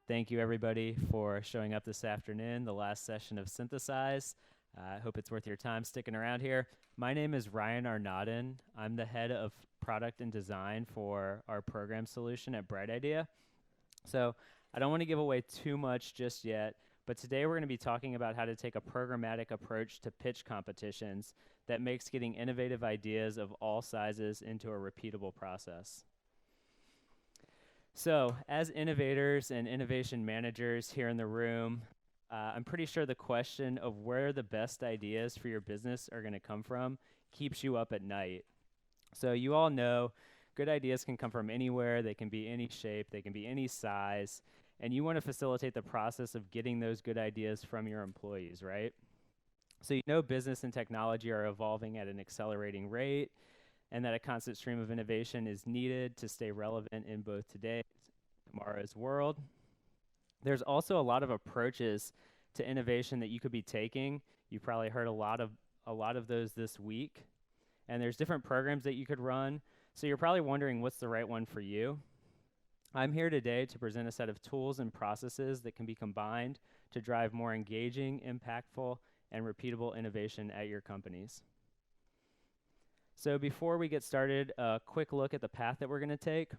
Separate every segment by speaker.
Speaker 1: Thank you, everybody, for showing up this afternoon, the last session of Synthesize. I hope it's worth your time sticking around here. My name is Ryan Arnaudin. I'm the head of product and design for our program solution at Bright Idea. So I don't want to give away too much just yet, but today we're going to be talking about how to take a programmatic approach to pitch competitions that makes getting innovative ideas of all sizes into a repeatable process. So, as innovators and innovation managers here in the room, I'm pretty sure the question of where the best ideas for your business are going to come from keeps you up at night. So, you all know good ideas can come from anywhere, they can be any shape, they can be any size, and you want to facilitate the process of getting those good ideas from your employees, right? So, you know, business and technology are evolving at an accelerating rate, and that a constant stream of innovation is needed to stay relevant in both today's and tomorrow's world. There's also a lot of approaches to innovation that you could be taking. You probably heard a lot of those this week, and there's different programs that you could run. So you're probably wondering what's the right one for you. I'm here today to present a set of tools and processes that can be combined to drive more engaging, impactful, and repeatable innovation at your companies. So before we get started, a quick look at the path that we're going to take.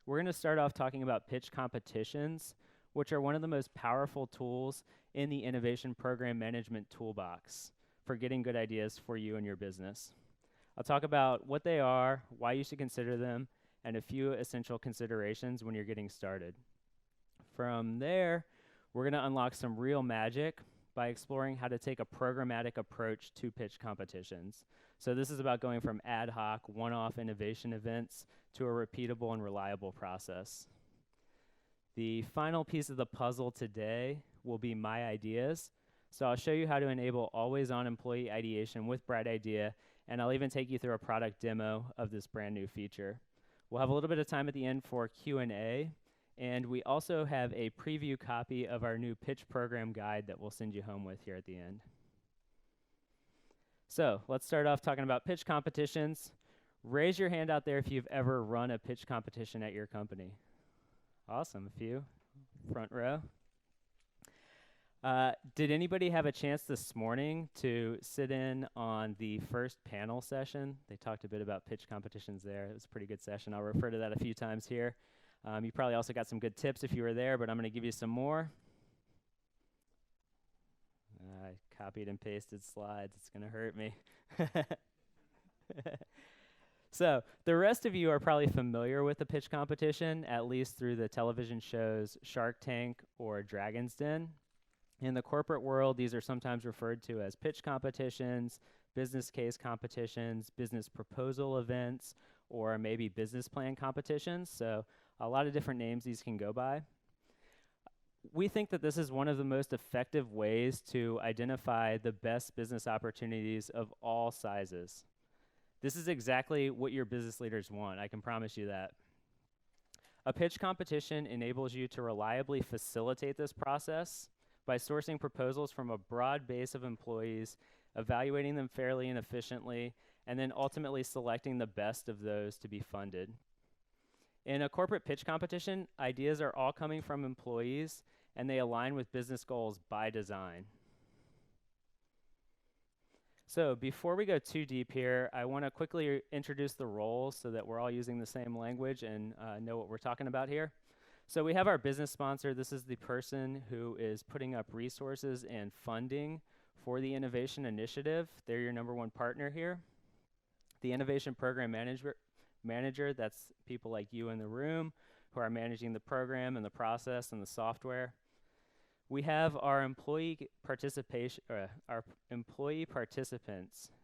Speaker 1: We're going to start off talking about pitch competitions, which are one of the most powerful tools in the innovation program management toolbox for getting good ideas for you and your business. I'll talk about what they are, why you should consider them, and a few essential considerations when you're getting started. From there, we're going to unlock some real magic by exploring how to take a programmatic approach to pitch competitions. So this is about going from ad hoc, one-off innovation events to a repeatable and reliable process. The final piece of the puzzle today will be my ideas. So I'll show you how to enable always-on employee ideation with Bright Idea, and I'll even take you through a product demo of this brand new feature. We'll have a little bit of time at the end for Q&A, and we also have a preview copy of our new pitch program guide that we'll send you home with here at the end. So let's start off talking about pitch competitions. Raise your hand out there if you've ever run a pitch competition at your company. Awesome, a few. Front row. Did anybody have a chance this morning to sit in on the first panel session? They talked a bit about pitch competitions there. It was a pretty good session. I'll refer to that a few times here. You probably also got some good tips if you were there, but I'm going to give you some more. I copied and pasted slides. It's going to hurt me. So the rest of you are probably familiar with the pitch competition, at least through the television shows Shark Tank or Dragon's Den. In the corporate world, these are sometimes referred to as pitch competitions, business case competitions, business proposal events, or maybe business plan competitions. So a lot of different names these can go by. We think that this is one of the most effective ways to identify the best business opportunities of all sizes. This is exactly what your business leaders want, I can promise you that. A pitch competition enables you to reliably facilitate this process by sourcing proposals from a broad base of employees, evaluating them fairly and efficiently, and then ultimately selecting the best of those to be funded. In a corporate pitch competition, ideas are all coming from employees, and they align with business goals by design. So before we go too deep here, I want to quickly introduce the roles so that we're all using the same language and know what we're talking about here. So we have our business sponsor. This is the person who is putting up resources and funding for the innovation initiative. They're your number one partner here. The innovation program manager, that's people like you in the room who are managing the program and the process and the software. We have our employee participants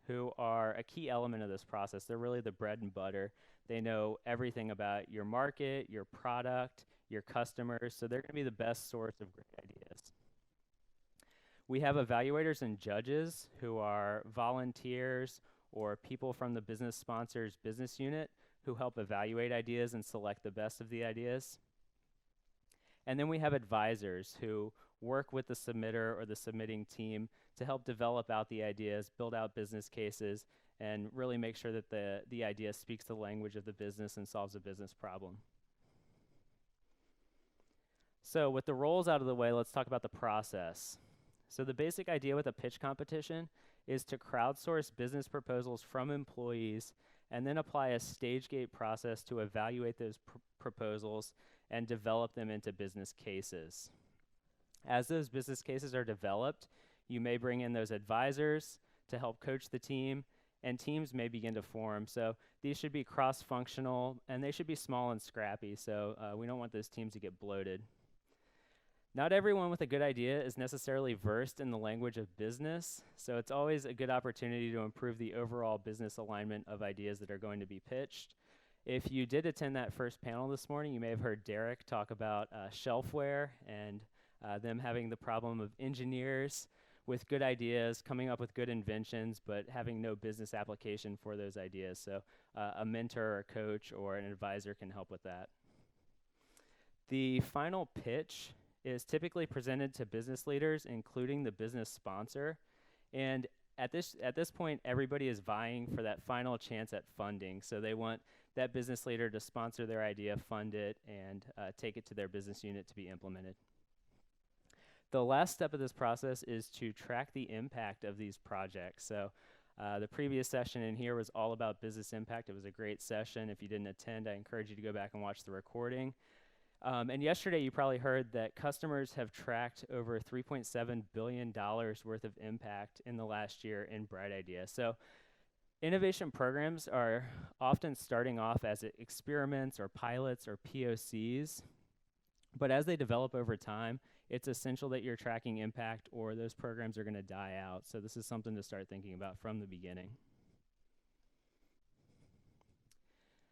Speaker 1: who are a key element of this process. They're really the bread and butter. They know everything about your market, your product, your customers, so they're going to be the best source of great ideas. We have evaluators and judges who are volunteers or people from the business sponsor's business unit who help evaluate ideas and select the best of the ideas. And then we have advisors who work with the submitter or the submitting team to help develop out the ideas, build out business cases, and really make sure that the idea speaks the language of the business and solves a business problem. So with the roles out of the way, let's talk about the process. So the basic idea with a pitch competition is to crowdsource business proposals from employees and then apply a stage gate process to evaluate those proposals and develop them into business cases. As those business cases are developed, you may bring in those advisors to help coach the team, and teams may begin to form. So these should be cross-functional, and they should be small and scrappy, so we don't want those teams to get bloated. Not everyone with a good idea is necessarily versed in the language of business, so it's always a good opportunity to improve the overall business alignment of ideas that are going to be pitched. If you did attend that first panel this morning, you may have heard Derek talk about shelfware and them having the problem of engineers with good ideas, coming up with good inventions, but having no business application for those ideas. So a mentor or a coach or an advisor can help with that. The final pitch is typically presented to business leaders, including the business sponsor. And at this point, everybody is vying for that final chance at funding. So they want that business leader to sponsor their idea, fund it, and take it to their business unit to be implemented. The last step of this process is to track the impact of these projects. So the previous session in here was all about business impact. It was a great session. If you didn't attend, I encourage you to go back and watch the recording. And yesterday you probably heard that customers have tracked over $3.7 billion worth of impact in the last year in Bright Idea. So innovation programs are often starting off as experiments or pilots or POCs, but as they develop over time, it's essential that you're tracking impact or those programs are going to die out. So this is something to start thinking about from the beginning.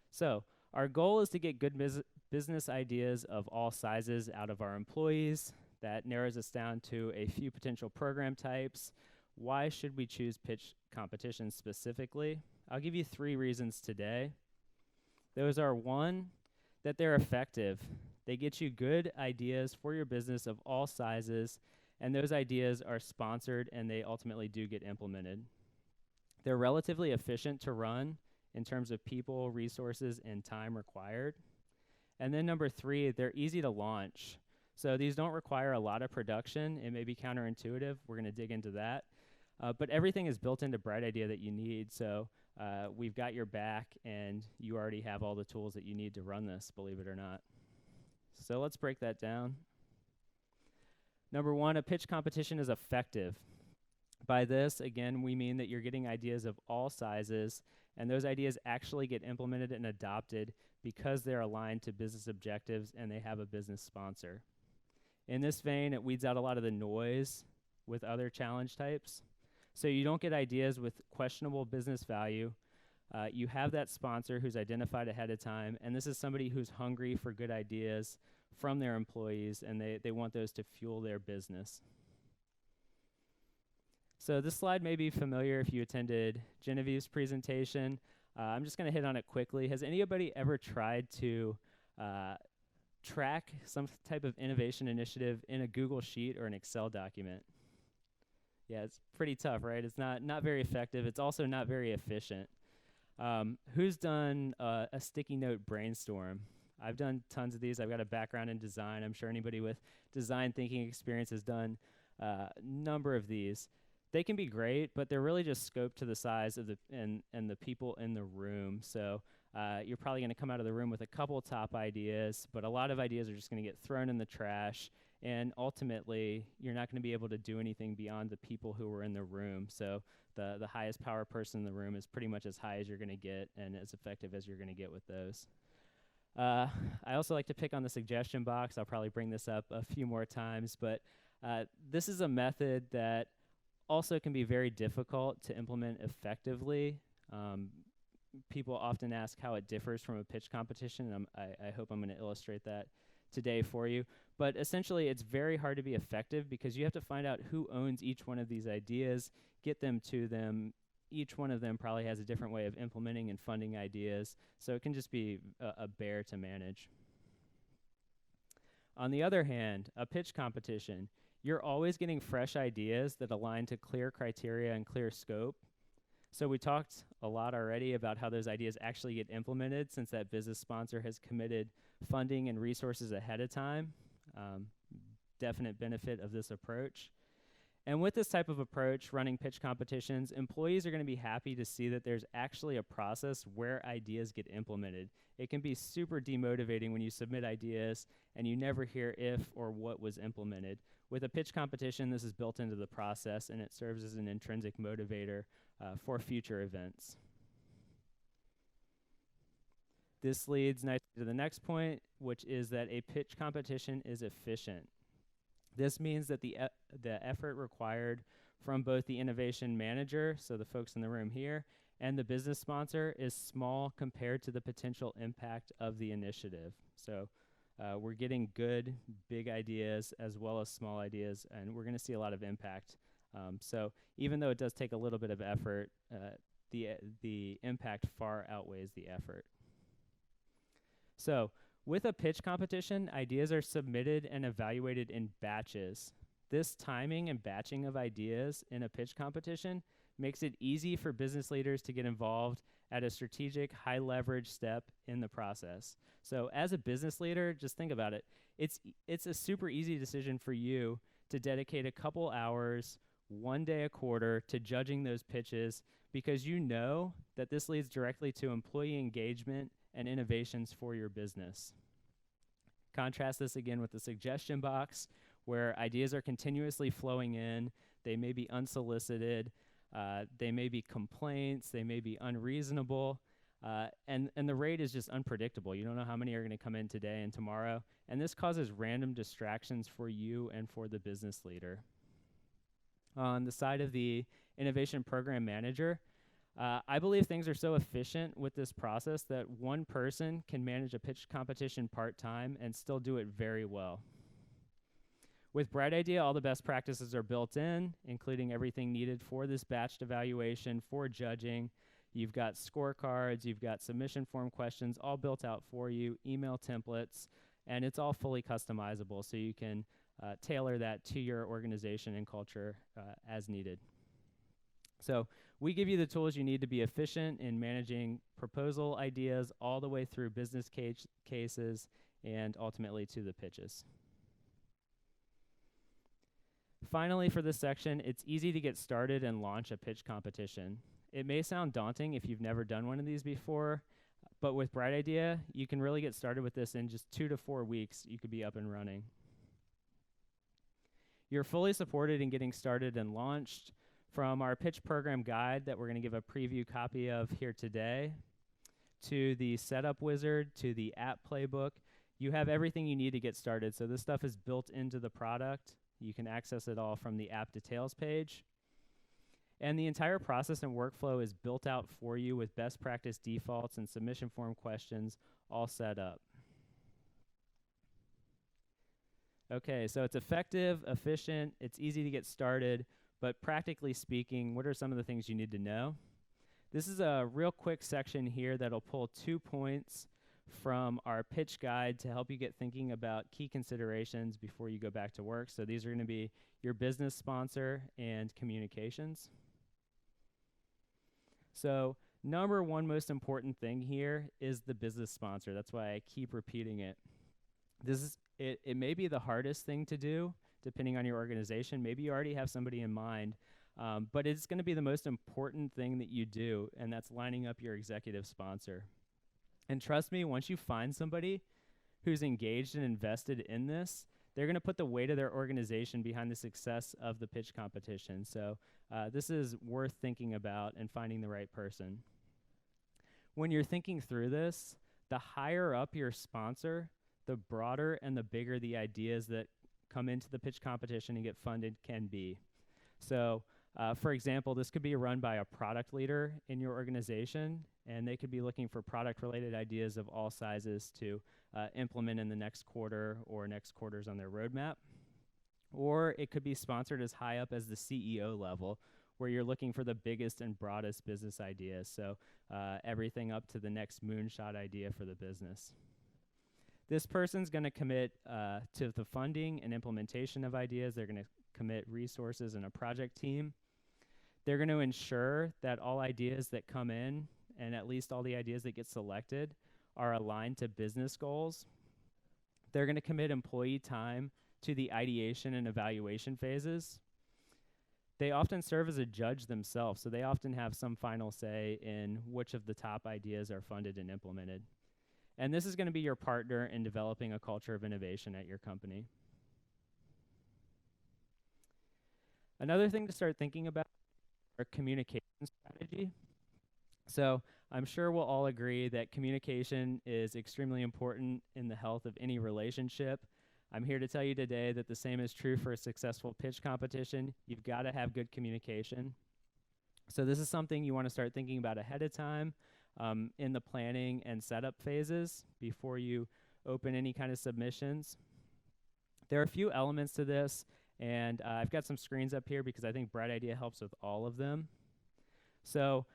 Speaker 1: So our goal is to get good business ideas of all sizes out of our employees. That narrows us down to a few potential program types. Why should we choose pitch competitions specifically? I'll give you 3 reasons today. Those are: 1, that they're effective. They get you good ideas for your business of all sizes, and those ideas are sponsored and they ultimately do get implemented. They're relatively efficient to run in terms of people, resources, and time required. And then number 3, they're easy to launch. So these don't require a lot of production. It may be counterintuitive. We're going to dig into that. But everything is built into Bright Idea that you need. So we've got your back, and you already have all the tools that you need to run this, believe it or not. So let's break that down. Number 1, a pitch competition is effective. By this, again, we mean that you're getting ideas of all sizes, and those ideas actually get implemented and adopted because they're aligned to business objectives and they have a business sponsor. In this vein, it weeds out a lot of the noise with other challenge types. So you don't get ideas with questionable business value. You have that sponsor who's identified ahead of time, and this is somebody who's hungry for good ideas from their employees, and they want those to fuel their business. So this slide may be familiar if you attended Genevieve's presentation. I'm just going to hit on it quickly. Has anybody ever tried to track some type of innovation initiative in a Google Sheet or an Excel document? Yeah, it's pretty tough, right? It's not very effective. It's also not very efficient. Who's done a sticky note brainstorm? I've done tons of these. I've got a background in design. I'm sure anybody with design thinking experience has done a number of these. They can be great, but they're really just scoped to the size of and the people in the room. So you're probably going to come out of the room with a couple top ideas, but a lot of ideas are just going to get thrown in the trash, and ultimately you're not going to be able to do anything beyond the people who were in the room. So the highest power person in the room is pretty much as high as you're going to get and as effective as you're going to get with those. I also like to pick on the suggestion box. I'll probably bring this up a few more times, but this is a method that also can be very difficult to implement effectively. People often ask how it differs from a pitch competition, and I hope I'm going to illustrate that today for you. But essentially, it's very hard to be effective because you have to find out who owns each one of these ideas, get them to them. Each one of them probably has a different way of implementing and funding ideas, so it can just be a bear to manage. On the other hand, a pitch competition, you're always getting fresh ideas that align to clear criteria and clear scope. So we talked a lot already about how those ideas actually get implemented since that business sponsor has committed funding and resources ahead of time. definite benefit of this approach. And with this type of approach, running pitch competitions, employees are going to be happy to see that there's actually a process where ideas get implemented. It can be super demotivating when you submit ideas and you never hear if or what was implemented. With a pitch competition, this is built into the process and it serves as an intrinsic motivator for future events. This leads nicely to the next point, which is that a pitch competition is efficient. This means that the effort required from both the innovation manager, so the folks in the room here, and the business sponsor is small compared to the potential impact of the initiative. So we're getting good, big ideas as well as small ideas, and we're going to see a lot of impact. So even though it does take a little bit of effort, the impact far outweighs the effort. So with a pitch competition, ideas are submitted and evaluated in batches. This timing and batching of ideas in a pitch competition makes it easy for business leaders to get involved at a strategic, high-leverage step in the process. So as a business leader, just think about it. It's a super easy decision for you to dedicate a couple hours, one day a quarter, to judging those pitches because you know that this leads directly to employee engagement and innovations for your business. Contrast this again with the suggestion box, where ideas are continuously flowing in. They may be unsolicited. They may be complaints. They may be unreasonable. And the rate is just unpredictable. You don't know how many are going to come in today and tomorrow. And this causes random distractions for you and for the business leader. On the side of the innovation program manager, I believe things are so efficient with this process that one person can manage a pitch competition part-time and still do it very well. With Bright Idea, all the best practices are built in, including everything needed for this batched evaluation, for judging. You've got scorecards, you've got submission form questions, all built out for you, email templates, and it's all fully customizable, so you can tailor that to your organization and culture as needed. So we give you the tools you need to be efficient in managing proposal ideas all the way through business cases and ultimately to the pitches. Finally, for this section, it's easy to get started and launch a pitch competition. It may sound daunting if you've never done one of these before, but with Bright Idea, you can really get started with this in just 2 to 4 weeks. You could be up and running. You're fully supported in getting started and launched. From our pitch program guide that we're going to give a preview copy of here today, to the setup wizard, to the app playbook, you have everything you need to get started. So this stuff is built into the product. You can access it all from the app details page. And the entire process and workflow is built out for you with best practice defaults and submission form questions all set up. Okay, so it's effective, efficient, it's easy to get started. But practically speaking, what are some of the things you need to know? This is a real quick section here that'll pull 2 points from our pitch guide to help you get thinking about key considerations before you go back to work. So these are going to be your business sponsor and communications. So number one most important thing here is the business sponsor. That's why I keep repeating it. It may be the hardest thing to do, depending on your organization. Maybe you already have somebody in mind, but it's going to be the most important thing that you do, and that's lining up your executive sponsor. And trust me, once you find somebody who's engaged and invested in this, they're going to put the weight of their organization behind the success of the pitch competition. So this is worth thinking about and finding the right person. When you're thinking through this, the higher up your sponsor, the broader and the bigger the ideas that come into the pitch competition and get funded can be. So, for example, this could be run by a product leader in your organization, and they could be looking for product-related ideas of all sizes to implement in the next quarter or next quarters on their roadmap. Or it could be sponsored as high up as the CEO level, where you're looking for the biggest and broadest business ideas. So everything up to the next moonshot idea for the business. This person's going to commit to the funding and implementation of ideas. They're going to commit resources and a project team. They're going to ensure that all ideas that come in, and at least all the ideas that get selected, are aligned to business goals. They're going to commit employee time to the ideation and evaluation phases. They often serve as a judge themselves, so they often have some final say in which of the top ideas are funded and implemented. And this is going to be your partner in developing a culture of innovation at your company. Another thing to start thinking about are communication strategy. So I'm sure we'll all agree that communication is extremely important in the health of any relationship. I'm here to tell you today that the same is true for a successful pitch competition. You've got to have good communication. So this is something you want to start thinking about ahead of time in the planning and setup phases before you open any kind of submissions. There are a few elements to this, and I've got some screens up here because I think Bright Idea helps with all of them. So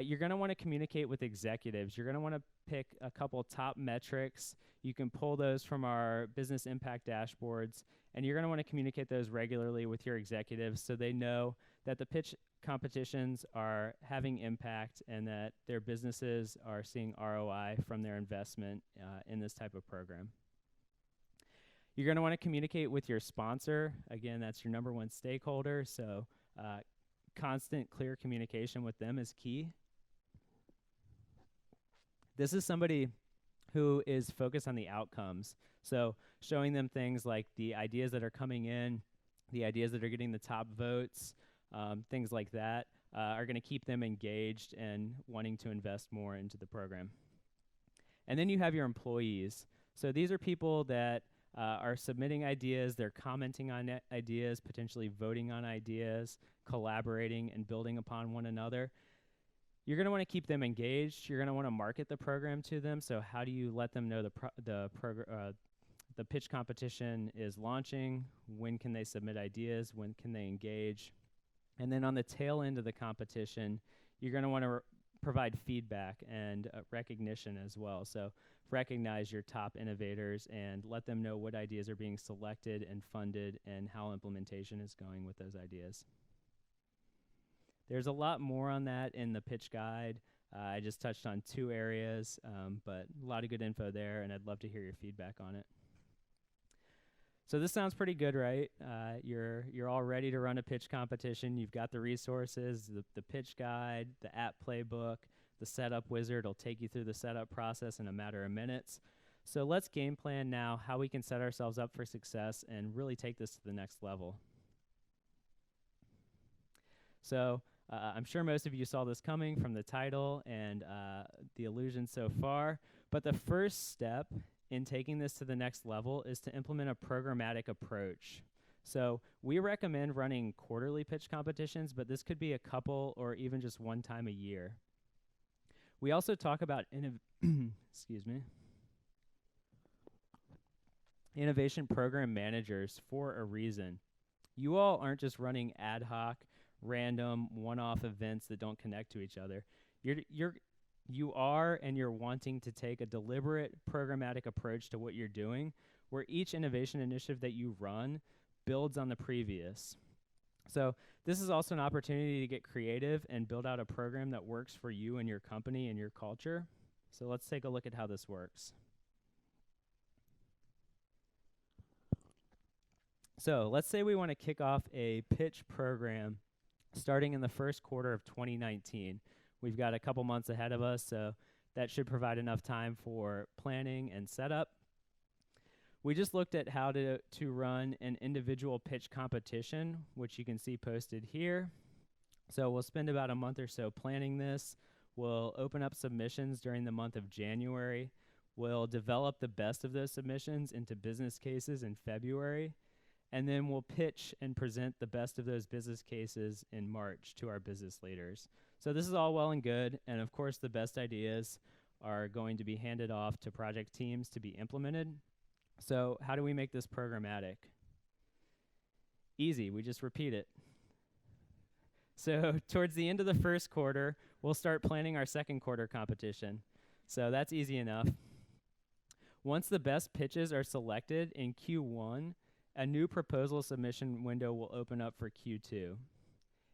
Speaker 1: you're going to want to communicate with executives. You're going to want to pick a couple top metrics. You can pull those from our business impact dashboards, and you're going to want to communicate those regularly with your executives so they know that the pitch competitions are having impact and that their businesses are seeing ROI from their investment in this type of program. You're going to want to communicate with your sponsor. Again, that's your number one stakeholder, so constant, clear communication with them is key. This is somebody who is focused on the outcomes. So showing them things like the ideas that are coming in, the ideas that are getting the top votes, things like that are going to keep them engaged and wanting to invest more into the program. And then you have your employees. So these are people that are submitting ideas, they're commenting on ideas, potentially voting on ideas, collaborating and building upon one another. You're going to want to keep them engaged. You're going to want to market the program to them. So how do you let them know the pitch competition is launching? When can they submit ideas? When can they engage? And then on the tail end of the competition, you're going to want to provide feedback and recognition as well. So recognize your top innovators and let them know what ideas are being selected and funded and how implementation is going with those ideas. There's a lot more on that in the pitch guide. I just touched on 2 areas, but a lot of good info there, and I'd love to hear your feedback on it. So this sounds pretty good, right? You're all ready to run a pitch competition. You've got the resources, the pitch guide, the app playbook, the setup wizard will take you through the setup process in a matter of minutes. So let's game plan now how we can set ourselves up for success and really take this to the next level. So I'm sure most of you saw this coming from the title and the illusion so far, but the first step in taking this to the next level is to implement a programmatic approach. So we recommend running quarterly pitch competitions, but this could be a couple or even just one time a year. We also talk about innovation program managers for a reason. You all aren't just running ad hoc, random, one-off events that don't connect to each other. You are and you're wanting to take a deliberate programmatic approach to what you're doing, where each innovation initiative that you run builds on the previous. So this is also an opportunity to get creative and build out a program that works for you and your company and your culture. So let's take a look at how this works. So let's say we want to kick off a pitch program starting in the first quarter of 2019. We've got a couple months ahead of us, so that should provide enough time for planning and setup. We just looked at how to run an individual pitch competition, which you can see posted here. So we'll spend about a month or so planning this. We'll open up submissions during the month of January. We'll develop the best of those submissions into business cases in February. And then we'll pitch and present the best of those business cases in March to our business leaders. So this is all well and good, and of course the best ideas are going to be handed off to project teams to be implemented. So how do we make this programmatic? Easy, we just repeat it. So towards the end of the first quarter, we'll start planning our second quarter competition. So that's easy enough. Once the best pitches are selected in Q1, a new proposal submission window will open up for Q2.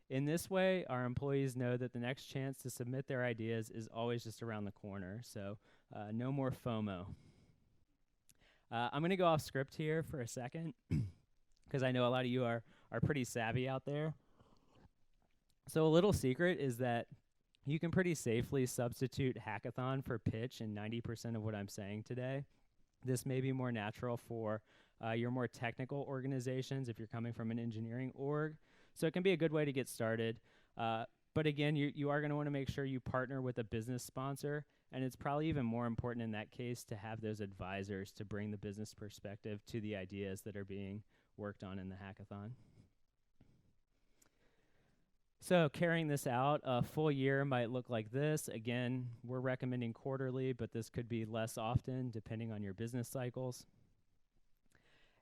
Speaker 1: In this way, our employees know that the next chance to submit their ideas is always just around the corner, so no more FOMO. I'm going to go off script here for a second because I know a lot of you are pretty savvy out there. So a little secret is that you can pretty safely substitute hackathon for pitch in 90% of what I'm saying today. This may be more natural for your more technical organizations if you're coming from an engineering org. So it can be a good way to get started. But again, you are going to want to make sure you partner with a business sponsor. And it's probably even more important in that case to have those advisors to bring the business perspective to the ideas that are being worked on in the hackathon. So carrying this out, a full year might look like this. Again, we're recommending quarterly, but this could be less often depending on your business cycles.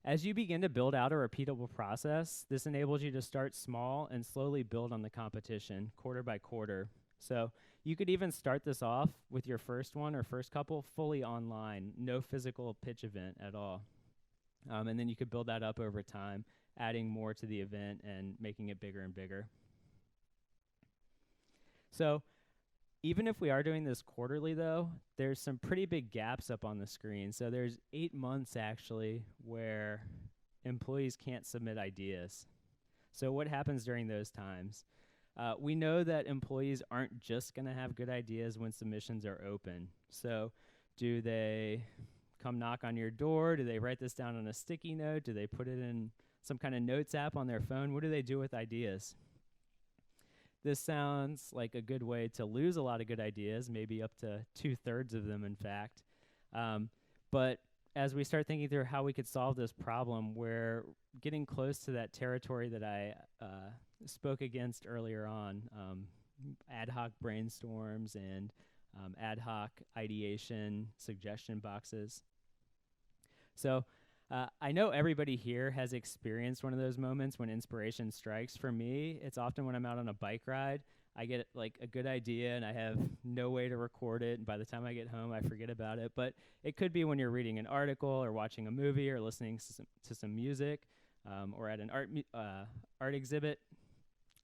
Speaker 1: As you begin to build out a repeatable process, this enables you to start small and slowly build on the competition quarter by quarter. So you could even start this off with your first one or first couple fully online, no physical pitch event at all. And then you could build that up over time, adding more to the event and making it bigger and bigger. So even if we are doing this quarterly, though, there's some pretty big gaps up on the screen. So there's 8 months, actually, where employees can't submit ideas. So what happens during those times? We know that employees aren't just going to have good ideas when submissions are open. So do they come knock on your door? Do they write this down on a sticky note? Do they put it in some kind of notes app on their phone? What do they do with ideas? This sounds like a good way to lose a lot of good ideas, maybe up to 2/3 of them, in fact. But as we start thinking through how we could solve this problem, we're getting close to that territory that I spoke against earlier on, ad hoc brainstorms and ad hoc ideation suggestion boxes. So I know everybody here has experienced one of those moments when inspiration strikes. For me, it's often when I'm out on a bike ride. I get like a good idea and I have no way to record it, and by the time I get home, I forget about it. But it could be when you're reading an article or watching a movie or listening to some music or at an art exhibit.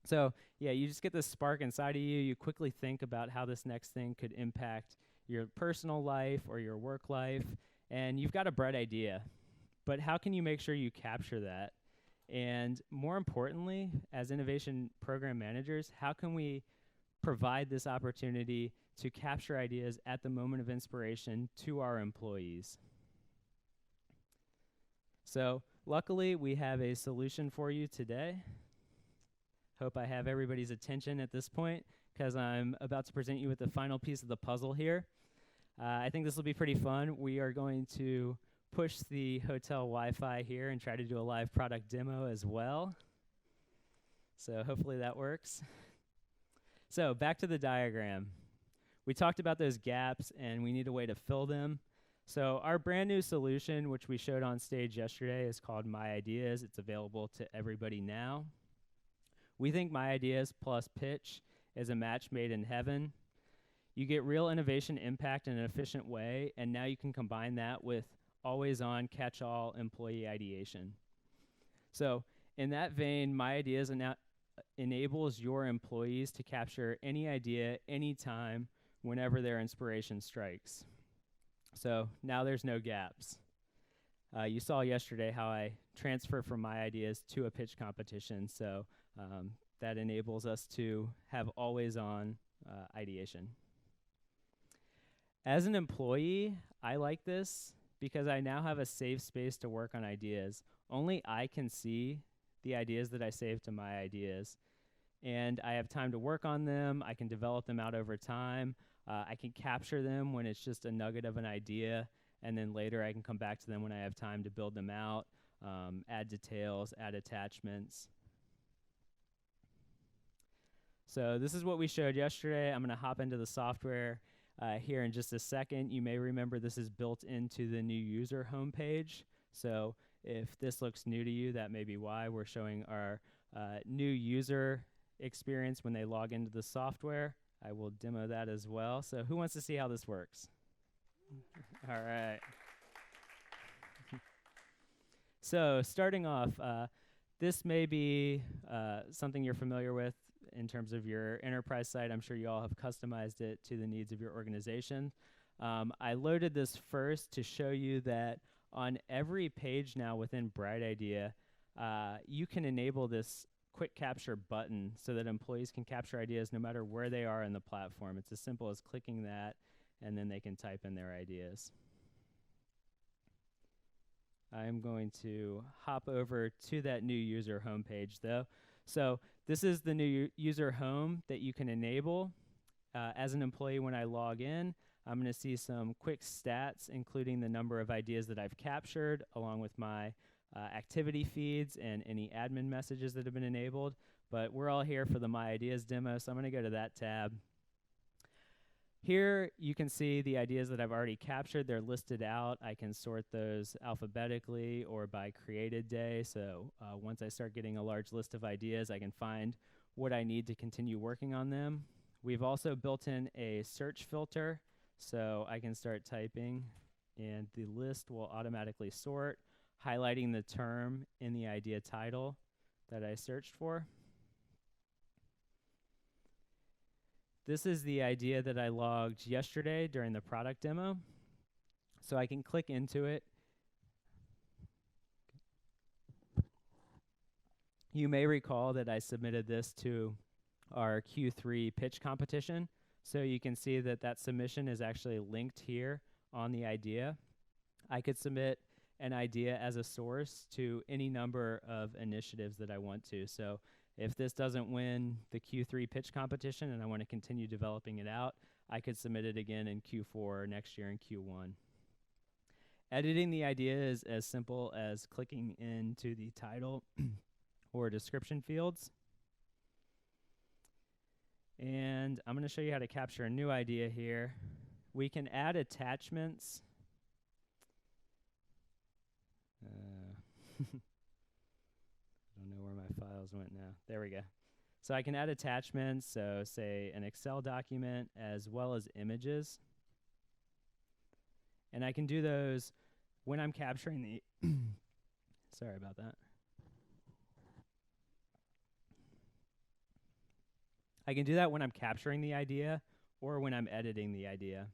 Speaker 1: So yeah, you just get this spark inside of you. You quickly think about how this next thing could impact your personal life or your work life, and you've got a bright idea. But how can you make sure you capture that? And more importantly, as innovation program managers, how can we provide this opportunity to capture ideas at the moment of inspiration to our employees? So luckily, we have a solution for you today. Hope I have everybody's attention at this point, because I'm about to present you with the final piece of the puzzle here. I think this will be pretty fun. We are going to push the hotel Wi-Fi here and try to do a live product demo as well. So hopefully that works. So back to the diagram. We talked about those gaps and we need a way to fill them. So our brand new solution, which we showed on stage yesterday, is called My Ideas. It's available to everybody now. We think My Ideas plus pitch is a match made in heaven. You get real innovation impact in an efficient way, and now you can combine that with always-on catch-all employee ideation. So in that vein, My Ideas enables your employees to capture any idea, anytime, whenever their inspiration strikes. So now there's no gaps. You saw yesterday how I transfer from My Ideas to a pitch competition, so that enables us to have always-on ideation. As an employee, I like this because I now have a safe space to work on ideas. Only I can see the ideas that I saved to My Ideas. And I have time to work on them. I can develop them out over time. I can capture them when it's just a nugget of an idea. And then later I can come back to them when I have time to build them out, add details, add attachments. So this is what we showed yesterday. I'm going to hop into the software here in just a second. You may remember this is built into the new user homepage. So if this looks new to you, that may be why. We're showing our new user experience when they log into the software. I will demo that as well. So who wants to see how this works? All right. So starting off, this may be something you're familiar with in terms of your enterprise site. I'm sure you all have customized it to the needs of your organization. I loaded this first to show you that On every page now within Bright Idea, you can enable this quick capture button so that employees can capture ideas no matter where they are in the platform. It's as simple as clicking that, and then they can type in their ideas. I'm going to hop over to that new user homepage though. So this is the new user home that you can enable. As an employee, when I log in, I'm going to see some quick stats, including the number of ideas that I've captured, along with my activity feeds and any admin messages that have been enabled. But we're all here for the My Ideas demo, so I'm going to go to that tab. Here you can see the ideas that I've already captured. They're listed out. I can sort those alphabetically or by created day. So once I start getting a large list of ideas, I can find what I need to continue working on them. We've also built in a search filter, so I can start typing and the list will automatically sort, highlighting the term in the idea title that I searched for. This is the idea that I logged yesterday during the product demo. So I can click into it. You may recall that I submitted this to our Q3 pitch competition. So you can see that that submission is actually linked here on the idea. I could submit an idea as a source to any number of initiatives that I want to. So if this doesn't win the Q3 pitch competition and I want to continue developing it out, I could submit it again in Q4 or next year in Q1. Editing the idea is as simple as clicking into the title or description fields. And I'm going to show you how to capture a new idea here. We can add attachments. I don't know where my files went now. There we go. So I can add attachments, so say an Excel document as well as images. And I can do those when I'm capturing the sorry about that. I can do that when I'm capturing the idea or when I'm editing the idea.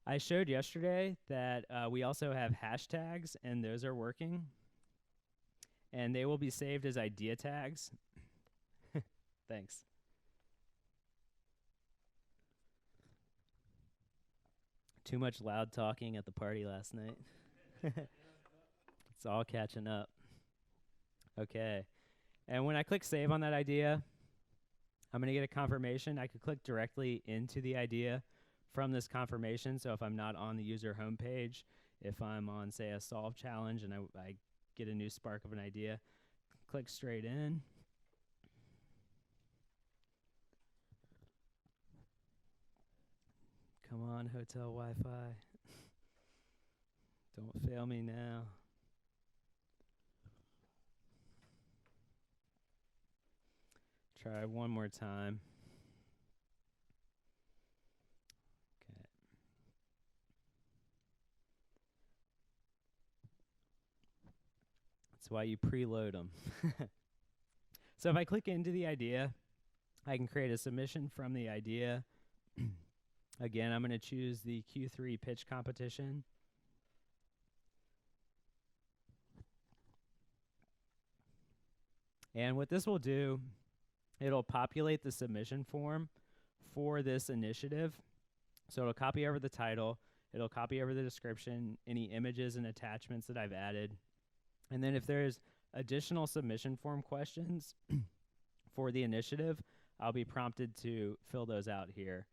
Speaker 1: I showed yesterday that we also have hashtags, and those are working. And they will be saved as idea tags. Thanks. Too much loud talking at the party last night. It's all catching up. Okay. And when I click save on that idea, I'm going to get a confirmation. I could click directly into the idea from this confirmation. So if I'm not on the user homepage, if I'm on, say, a solve challenge and I get a new spark of an idea, click straight in. Come on, hotel Wi-Fi. Don't fail me now. Try one more time. Okay. That's why you preload them. So if I click into the idea, I can create a submission from the idea. Again, I'm going to choose the Q3 pitch competition. And what this will do, it'll populate the submission form for this initiative. So it'll copy over the title, it'll copy over the description, any images and attachments that I've added. And then if there's additional submission form questions for the initiative, I'll be prompted to fill those out here.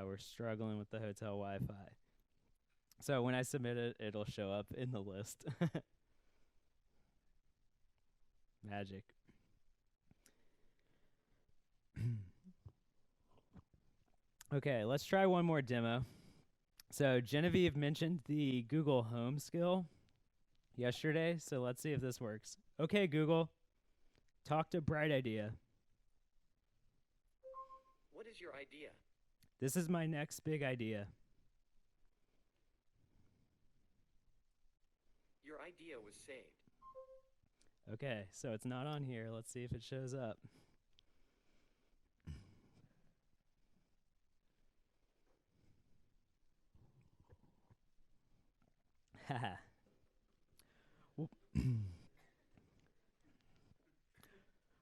Speaker 1: We're struggling with the hotel Wi-Fi. So when I submit it, it'll show up in the list. Magic. Okay, let's try one more demo. So Genevieve mentioned the Google Home skill yesterday, so let's see if this works. Okay, Google, talk to Bright Idea.
Speaker 2: What is your idea?
Speaker 1: This is my next big idea.
Speaker 2: Your idea was saved.
Speaker 1: Okay, so it's not on here. Let's see if it shows up.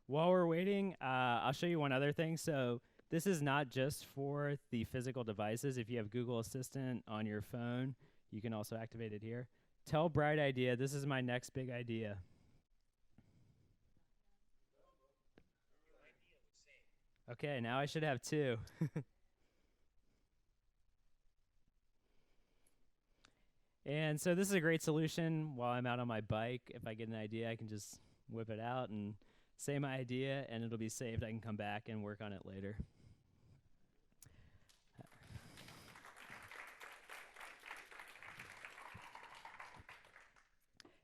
Speaker 1: While we're waiting, I'll show you one other thing. So this is not just for the physical devices. If you have Google Assistant on your phone, you can also activate it here. Tell Bright Idea, this is my next big idea. Okay, now I should have two. And so this is a great solution while I'm out on my bike. If I get an idea, I can just whip it out and say my idea, and it'll be saved. I can come back and work on it later.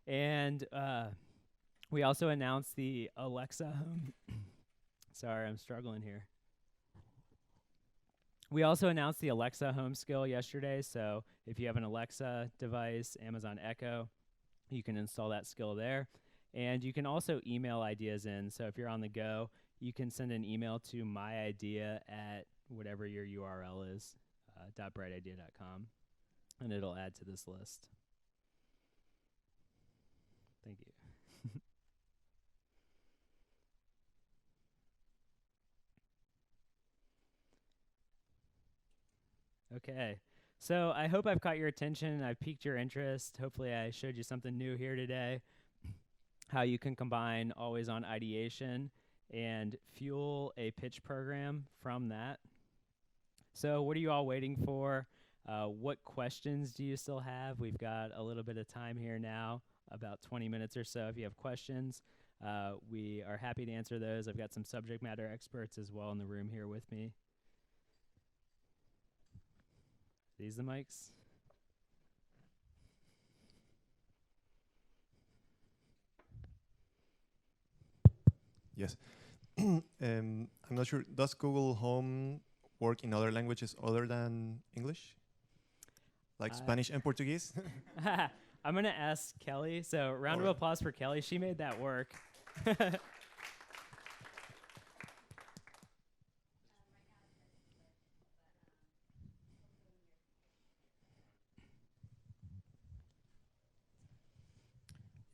Speaker 1: And we also announced the Alexa Home. Sorry, I'm struggling here. We also announced the Alexa Home skill yesterday. So if you have an Alexa device, Amazon Echo, you can install that skill there. And you can also email ideas in. So if you're on the go, you can send an email to myidea at whatever your URL is, .brightidea.com, and it'll add to this list. Thank you. Okay. So I hope I've caught your attention. I've piqued your interest. Hopefully I showed you something new here today. How you can combine always on ideation and fuel a pitch program from that. So what are you all waiting for? What questions do you still have? We've got a little bit of time here now, about 20 minutes or so. If you have questions, we are happy to answer those. I've got some subject matter experts as well in the room here with me. These the mics?
Speaker 2: Yes. I'm not sure. Does Google Home work in other languages other than English? Like Spanish and Portuguese?
Speaker 1: I'm going to ask Kelly. So round of applause for Kelly. She made that work.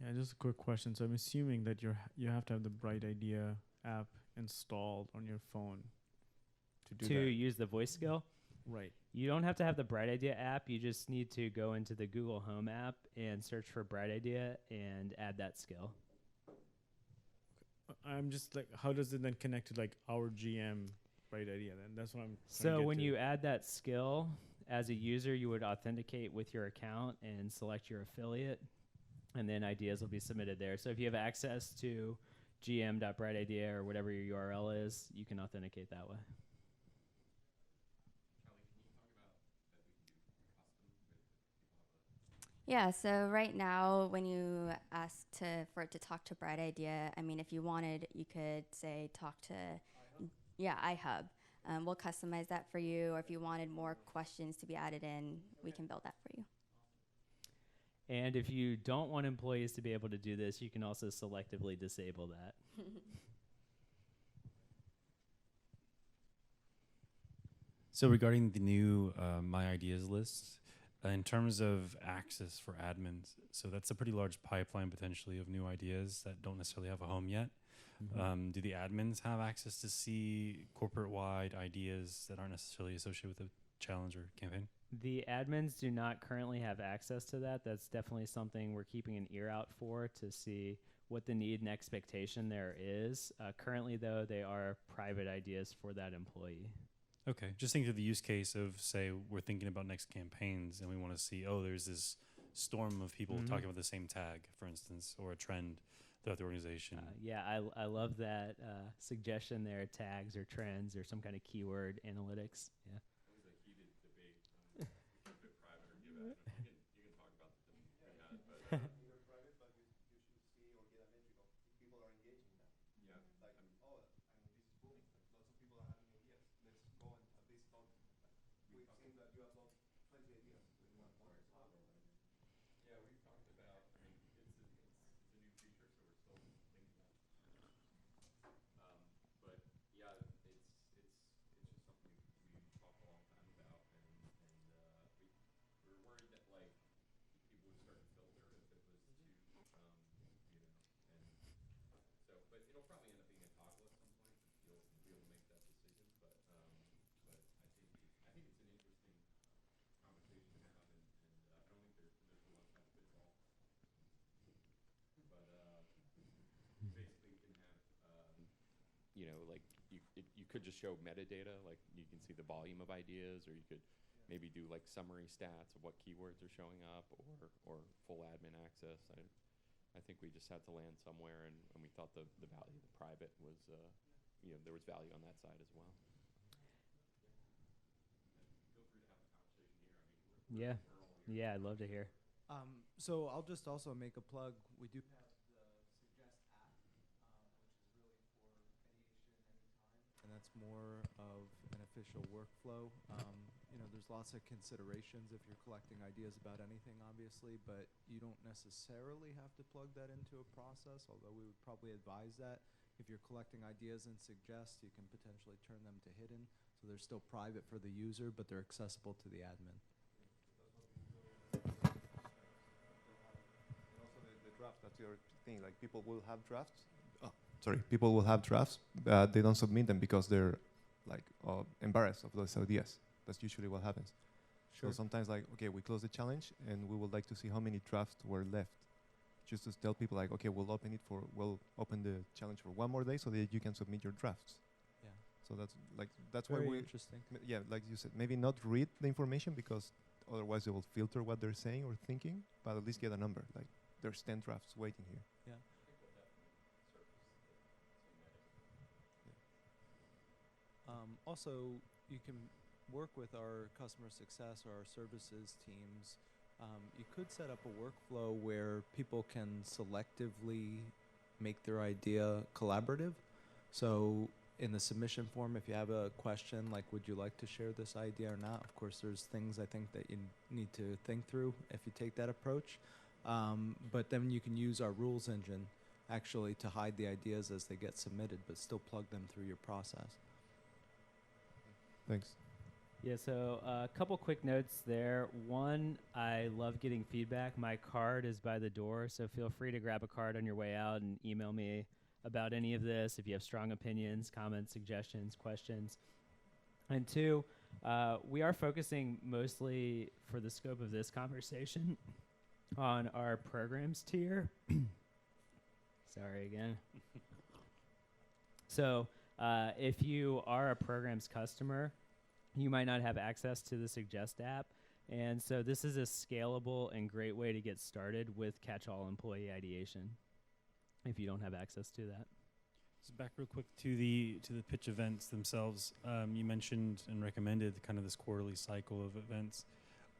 Speaker 3: Yeah, just a quick question. So I'm assuming that you have to have the Bright Idea app installed on your phone to do
Speaker 1: to
Speaker 3: that.
Speaker 1: use the voice skill.
Speaker 3: Right.
Speaker 1: You don't have to have the Bright Idea app. You just need to go into the Google Home app and search for Bright Idea and add that skill.
Speaker 3: I'm just like, how does it then connect to like our GM Bright Idea then? That's what I'm trying to
Speaker 1: So
Speaker 3: get
Speaker 1: when
Speaker 3: to.
Speaker 1: you add that skill, as a user, you would authenticate with your account and select your affiliate, and then ideas will be submitted there. So if you have access to gm.brightidea or whatever your URL is, you can authenticate that way.
Speaker 4: Yeah, so right now, when you ask for it to talk to Bright Idea, I mean, if you wanted, you could say talk to, iHub. We'll customize that for you, or if you wanted more questions to be added in, we can build that for you.
Speaker 1: And if you don't want employees to be able to do this, you can also selectively disable that.
Speaker 5: So regarding the new My Ideas list, in terms of access for admins, so that's a pretty large pipeline potentially of new ideas that don't necessarily have a home yet.
Speaker 3: Mm-hmm.
Speaker 5: Do the admins have access to see corporate-wide ideas that aren't necessarily associated with the challenge or campaign?
Speaker 1: The admins do not currently have access to that. That's definitely something we're keeping an ear out for to see what the need and expectation there is. Currently, though, they are private ideas for that employee.
Speaker 5: Okay, just think of the use case of, say, we're thinking about next campaigns and we want to see, oh, there's this storm of people talking about the same tag, for instance, or a trend throughout the organization.
Speaker 1: Yeah, I love that suggestion there, tags or trends or some kind of keyword analytics. Yeah.
Speaker 6: It was a heated debate. You keep it private or give it. You can talk about the debate we had, but
Speaker 2: Either private, but you should see or get a metric of if people are engaging now.
Speaker 6: yeah,
Speaker 2: Like, this is booming. Like, lots of people are having ideas. Let's go and at least talk. We've seen that you upload 20 ideas with one point.
Speaker 6: yeah, we've talked about. I mean, it's a new feature, so we're still thinking about it. But yeah, it's just something we talked a long time about, and we're worried that like people would start could just show metadata, like you can see the volume of ideas, or you could maybe do like summary stats of what keywords are showing up, or full admin access. I think we just had to land somewhere, and we thought the value of the private was, there was value on that side as well. Feel free to have a conversation here. I mean,
Speaker 1: Yeah.
Speaker 6: we're all here.
Speaker 1: Yeah, I'd love to hear.
Speaker 7: So I'll just also make a plug. We do have the Suggest app, which is really for ideation anytime, and that's more of an official workflow. There's lots of considerations if you're collecting ideas about anything, obviously, but you don't necessarily have to plug that into a process, although we would probably advise that. If you're collecting ideas and Suggest, you can potentially turn them to hidden, so they're still private for the user, but they're accessible to the admin.
Speaker 2: Also the draft, that's the other thing. Like people will have drafts. People will have drafts. They don't submit them because they're like embarrassed of those ideas. That's usually what happens. So sometimes like, okay, we close the challenge and we would like to see how many drafts were left. Just to tell people like, okay, we'll open the challenge for one more day so that you can submit your drafts.
Speaker 7: Yeah.
Speaker 2: So that's why we
Speaker 7: interesting.
Speaker 2: Yeah, like you said, maybe not read the information because otherwise they will filter what they're saying or thinking, but at least get a number. Like there's 10 drafts waiting here.
Speaker 7: Yeah. Also, you can work with our customer success or our services teams. You could set up a workflow where people can selectively make their idea collaborative. So in the submission form, if you have a question like, would you like to share this idea or not? Of course, there's things I think that you need to think through if you take that approach. But then you can use our rules engine actually to hide the ideas as they get submitted, but still plug them through your process.
Speaker 2: Thanks.
Speaker 1: Yeah, so a couple quick notes there. One, I love getting feedback. My card is by the door, so feel free to grab a card on your way out and email me about any of this if you have strong opinions, comments, suggestions, questions. And two, we are focusing mostly for the scope of this conversation on our programs tier. Sorry again. So if you are a programs customer, you might not have access to the Suggest app. And so this is a scalable and great way to get started with catch-all employee ideation if you don't have access to that.
Speaker 5: So back real quick to the pitch events themselves. You mentioned and recommended kind of this quarterly cycle of events.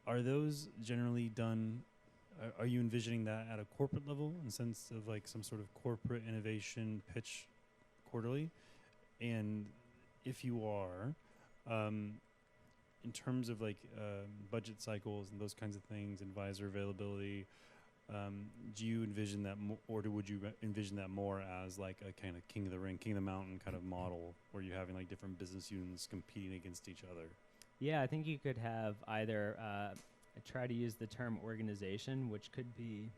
Speaker 5: Are those generally done? Are you envisioning that at a corporate level in the sense of like some sort of corporate innovation pitch quarterly? And if you are, in terms of like budget cycles and those kinds of things, advisor availability, do you envision that, or would you envision that more as like a kind of King of the Ring, King of the Mountain kind of model, where you're having like different business units competing against each other?
Speaker 1: Yeah, I think you could have either, I try to use the term organization, which could be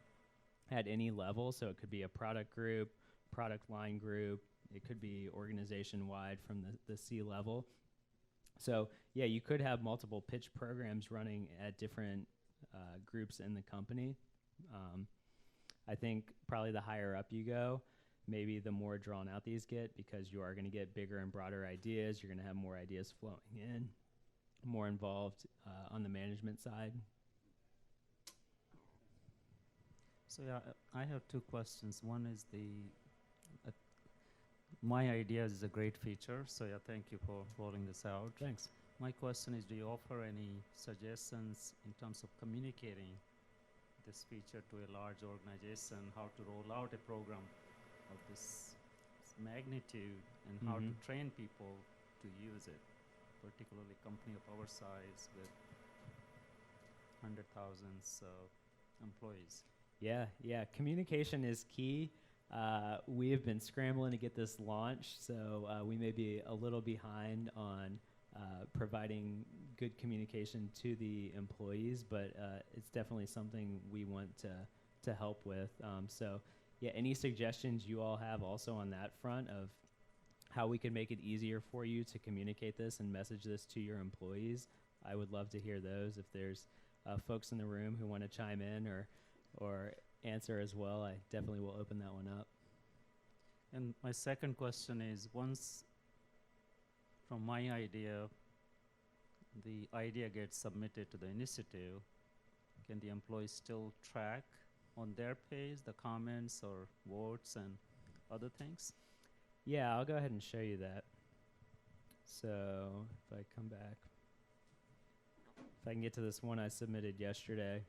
Speaker 1: at any level. So it could be a product group, product line group. It could be organization-wide from the C level. So yeah, you could have multiple pitch programs running at different groups in the company. I think probably the higher up you go, maybe the more drawn out these get, because you are going to get bigger and broader ideas. You're going to have more ideas flowing in, more involved on the management side.
Speaker 8: So yeah, I have two questions. One is my idea is a great feature, so yeah, thank you for rolling this out.
Speaker 1: Thanks.
Speaker 8: My question is, do you offer any suggestions in terms of communicating this feature to a large organization, how to roll out a program of this magnitude and how to train people to use it, particularly a company of our size with 100,000 employees?
Speaker 1: Yeah, communication is key. We have been scrambling to get this launched, so we may be a little behind on providing good communication to the employees, but it's definitely something we want to help with. So yeah, any suggestions you all have also on that front of how we can make it easier for you to communicate this and message this to your employees, I would love to hear those. If there's folks in the room who want to chime in or answer as well, I definitely will open that one up.
Speaker 8: And my second question is, once from my idea, the idea gets submitted to the initiative, can the employees still track on their page the comments or votes and other things?
Speaker 1: Yeah, I'll go ahead and show you that. So if I come back, if I can get to this one I submitted yesterday.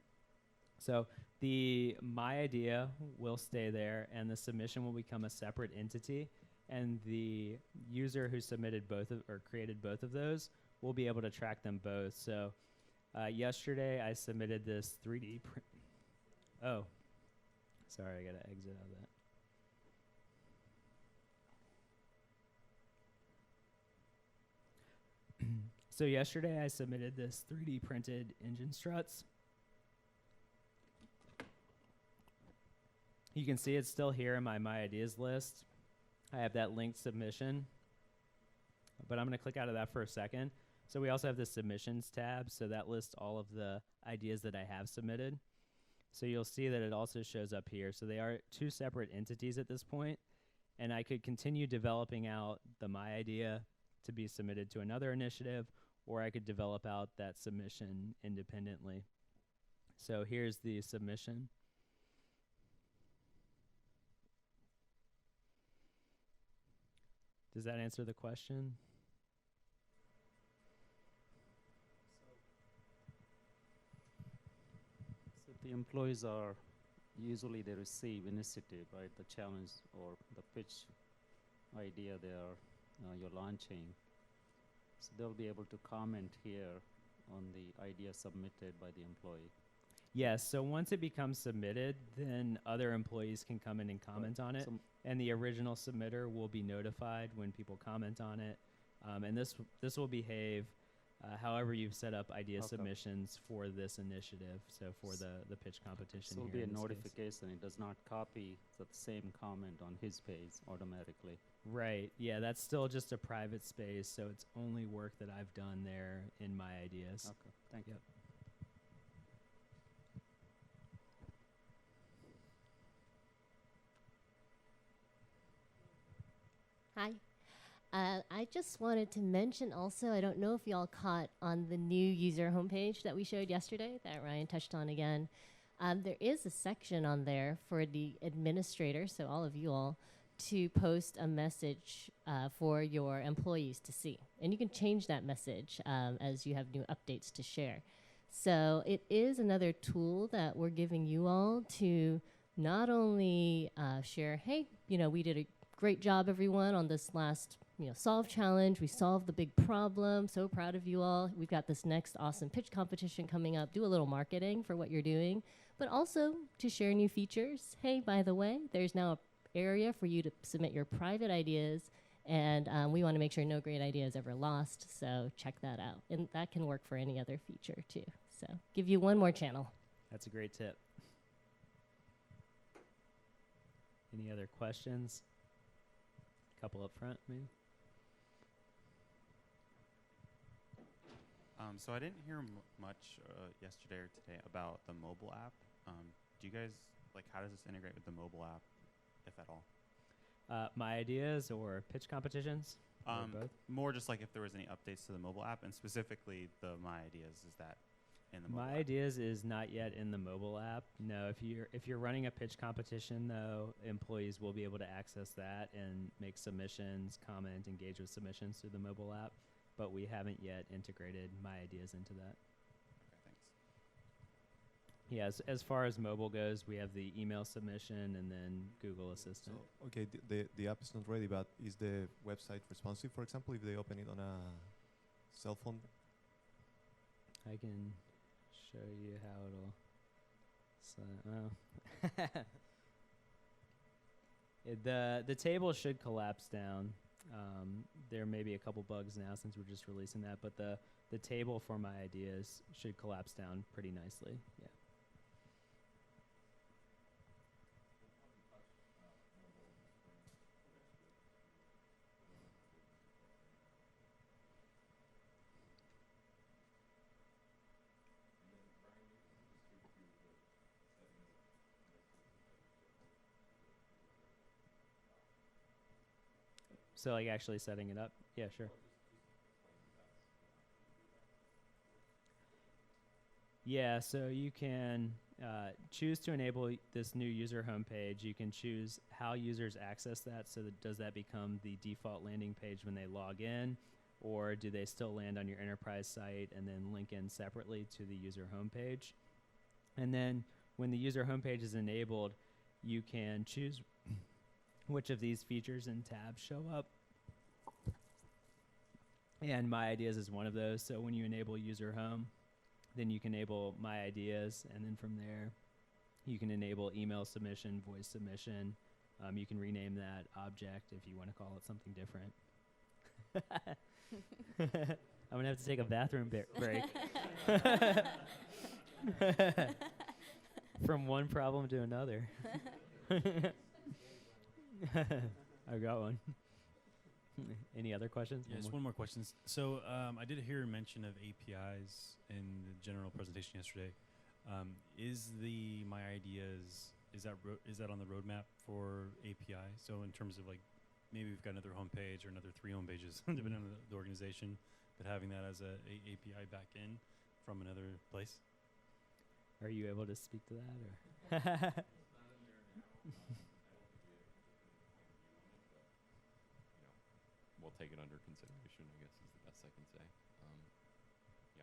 Speaker 1: So the my idea will stay there, and the submission will become a separate entity, and the user who submitted both of, or created both of those will be able to track them both. So yesterday I submitted this 3D print. Oh, sorry, I gotta exit out of that. So yesterday I submitted this 3D printed engine struts. You can see it's still here in my ideas list. I have that linked submission, but I'm going to click out of that for a second. So we also have the submissions tab, so that lists all of the ideas that I have submitted. So you'll see that it also shows up here. So they are two separate entities at this point, and I could continue developing out the my idea to be submitted to another initiative, or I could develop out that submission independently. So here's the submission. Does that answer the question?
Speaker 8: So the employees are, usually they receive initiative, right? The challenge or the pitch idea you're launching. So they'll be able to comment here on the idea submitted by the employee.
Speaker 1: Yes, so once it becomes submitted, then other employees can come in and comment on it,
Speaker 8: So
Speaker 1: and the original submitter will be notified when people comment on it. And this will behave however you've set up idea
Speaker 8: Okay.
Speaker 1: submissions for this initiative, so for the pitch competition.
Speaker 8: So it'll
Speaker 1: here
Speaker 8: be a
Speaker 1: in this case.
Speaker 8: notification. It does not copy the same comment on his page automatically.
Speaker 1: Right, yeah, that's still just a private space, so it's only work that I've done there in my ideas.
Speaker 8: Okay, thank you.
Speaker 1: Yep.
Speaker 9: Hi. I just wanted to mention also, I don't know if y'all caught on the new user homepage that we showed yesterday that Ryan touched on again. There is a section on there for the administrator, so all of you all, to post a message for your employees to see. And you can change that message as you have new updates to share. So it is another tool that we're giving you all to not only share, hey, we did a great job, everyone, on this last solve challenge. We solved the big problem. So proud of you all. We've got this next awesome pitch competition coming up. Do a little marketing for what you're doing, but also to share new features. Hey, by the way, there's now an area for you to submit your private ideas, and we want to make sure no great idea is ever lost. So check that out. And that can work for any other feature too. So give you one more channel.
Speaker 1: That's a great tip. Any other questions? Couple up front, maybe.
Speaker 10: So I didn't hear much yesterday or today about the mobile app. Do you guys, how does this integrate with the mobile app, if at all?
Speaker 1: My ideas or pitch competitions? Or both?
Speaker 10: More just if there was any updates to the mobile app, and specifically the My Ideas, is that in the mobile
Speaker 1: My
Speaker 10: app?
Speaker 1: Ideas is not yet in the mobile app. No, if you're running a pitch competition, though, employees will be able to access that and make submissions, comment, engage with submissions through the mobile app. But we haven't yet integrated My Ideas into that.
Speaker 10: Okay, thanks.
Speaker 1: Yeah, as far as mobile goes, we have the email submission and then Google Assistant.
Speaker 2: So, okay, the app is not ready, but is the website responsive, for example, if they open it on a cell phone?
Speaker 1: I can show you how it'll. The table should collapse down. There may be a couple bugs now since we're just releasing that, but the table for My Ideas should collapse down pretty nicely. Yeah. So actually setting it up? Yeah, sure. Yeah, so you can choose to enable this new user homepage. You can choose how users access that. So does that become the default landing page when they log in, or do they still land on your enterprise site and then link in separately to the user homepage? And then when the user homepage is enabled, you can choose which of these features and tabs show up. And My Ideas is one of those. So when you enable user home, then you can enable My Ideas, and then from there, you can enable email submission, voice submission. You can rename that object if you want to call it something different. I'm going to have to take a bathroom break. From one problem to another. I got one. Any other questions?
Speaker 5: Yeah, just one more question. So I did hear mention of APIs in the general presentation yesterday. Is the My Ideas, is that on the roadmap for API? So in terms of like, maybe we've got another homepage or another 3 homepages, depending on the organization, but having that as a API back in from another place?
Speaker 1: Are you able to speak to that? Or
Speaker 6: We'll take it under consideration, I guess is the best I can say. Yeah.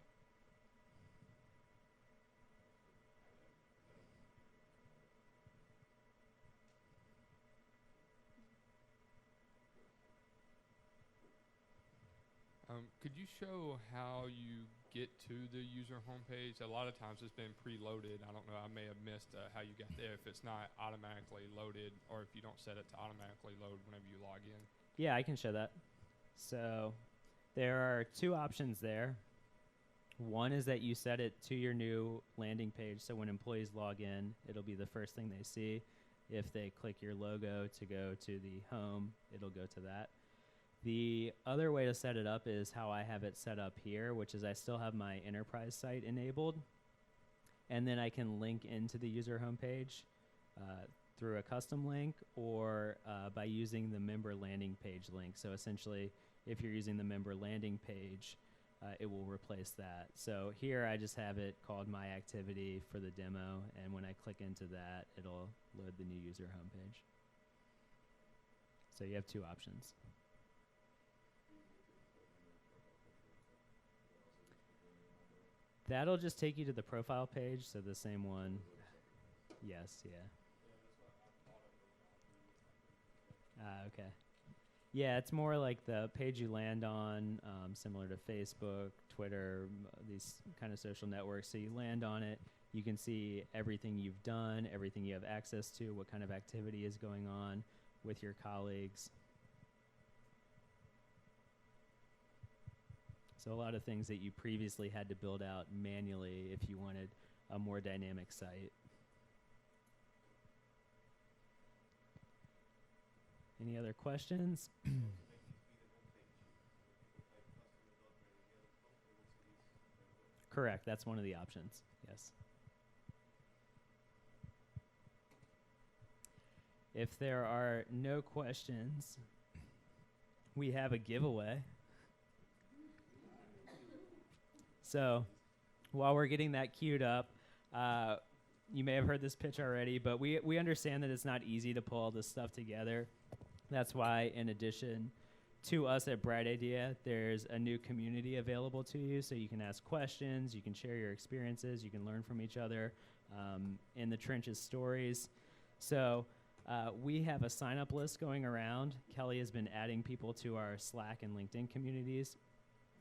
Speaker 11: Could you show how you get to the user homepage? A lot of times it's been preloaded. I don't know, I may have missed how you got there if it's not automatically loaded, or if you don't set it to automatically load whenever you log in.
Speaker 1: Yeah, I can show that. So there are 2 options there. One is that you set it to your new landing page, so when employees log in, it'll be the first thing they see. If they click your logo to go to the home, it'll go to that. The other way to set it up is how I have it set up here, which is I still have my enterprise site enabled, and then I can link into the user homepage through a custom link or by using the member landing page link. So essentially, if you're using the member landing page, it will replace that. So here I just have it called My Activity for the demo, and when I click into that, it'll load the new user homepage. So you have 2 options. That'll just take you to the profile page, so the same one. Yes, yeah. Okay. Yeah, it's more like the page you land on, similar to Facebook, Twitter, these kind of social networks. So you land on it, you can see everything you've done, everything you have access to, what kind of activity is going on with your colleagues. So a lot of things that you previously had to build out manually if you wanted a more dynamic site. Any other questions? Correct, that's one of the options, yes. If there are no questions, we have a giveaway. So while we're getting that queued up, you may have heard this pitch already, but we understand that it's not easy to pull all this stuff together. That's why, in addition to us at Bright Idea, there's a new community available to you, so you can ask questions, you can share your experiences, you can learn from each other, in the trenches stories. So we have a sign-up list going around. Kelly has been adding people to our Slack and LinkedIn communities.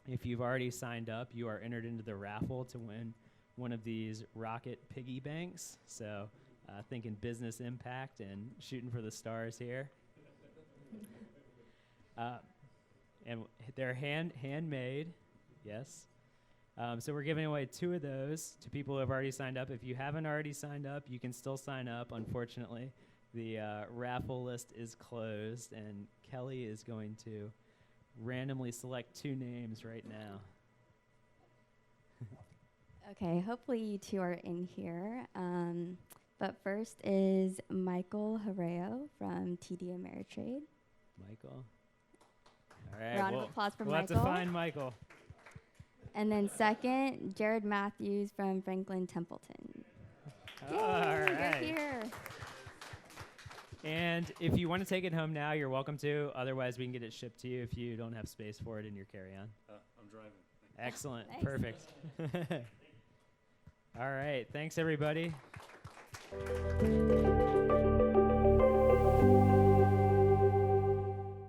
Speaker 1: If you've already signed up, you are entered into the raffle to win one of these rocket piggy banks. So thinking business impact and shooting for the stars here. And they're handmade, yes. So we're giving away 2 of those to people who have already signed up. If you haven't already signed up, you can still sign up. Unfortunately, the raffle list is closed, and Kelly is going to randomly select 2 names right now.
Speaker 4: Okay, hopefully you 2 are in here. But first is Michael Herrero from TD Ameritrade.
Speaker 1: Michael. All right.
Speaker 4: Round of applause for
Speaker 1: we'll
Speaker 4: Michael.
Speaker 1: Have to find Michael.
Speaker 4: And then second, Jared Matthews from Franklin Templeton.
Speaker 1: All
Speaker 4: Yay,
Speaker 1: right.
Speaker 4: You're here.
Speaker 1: And if you want to take it home now, you're welcome to. Otherwise, we can get it shipped to you if you don't have space for it in your carry-on.
Speaker 5: I'm driving.
Speaker 1: Excellent.
Speaker 4: Nice.
Speaker 1: Perfect. All right. Thanks, everybody.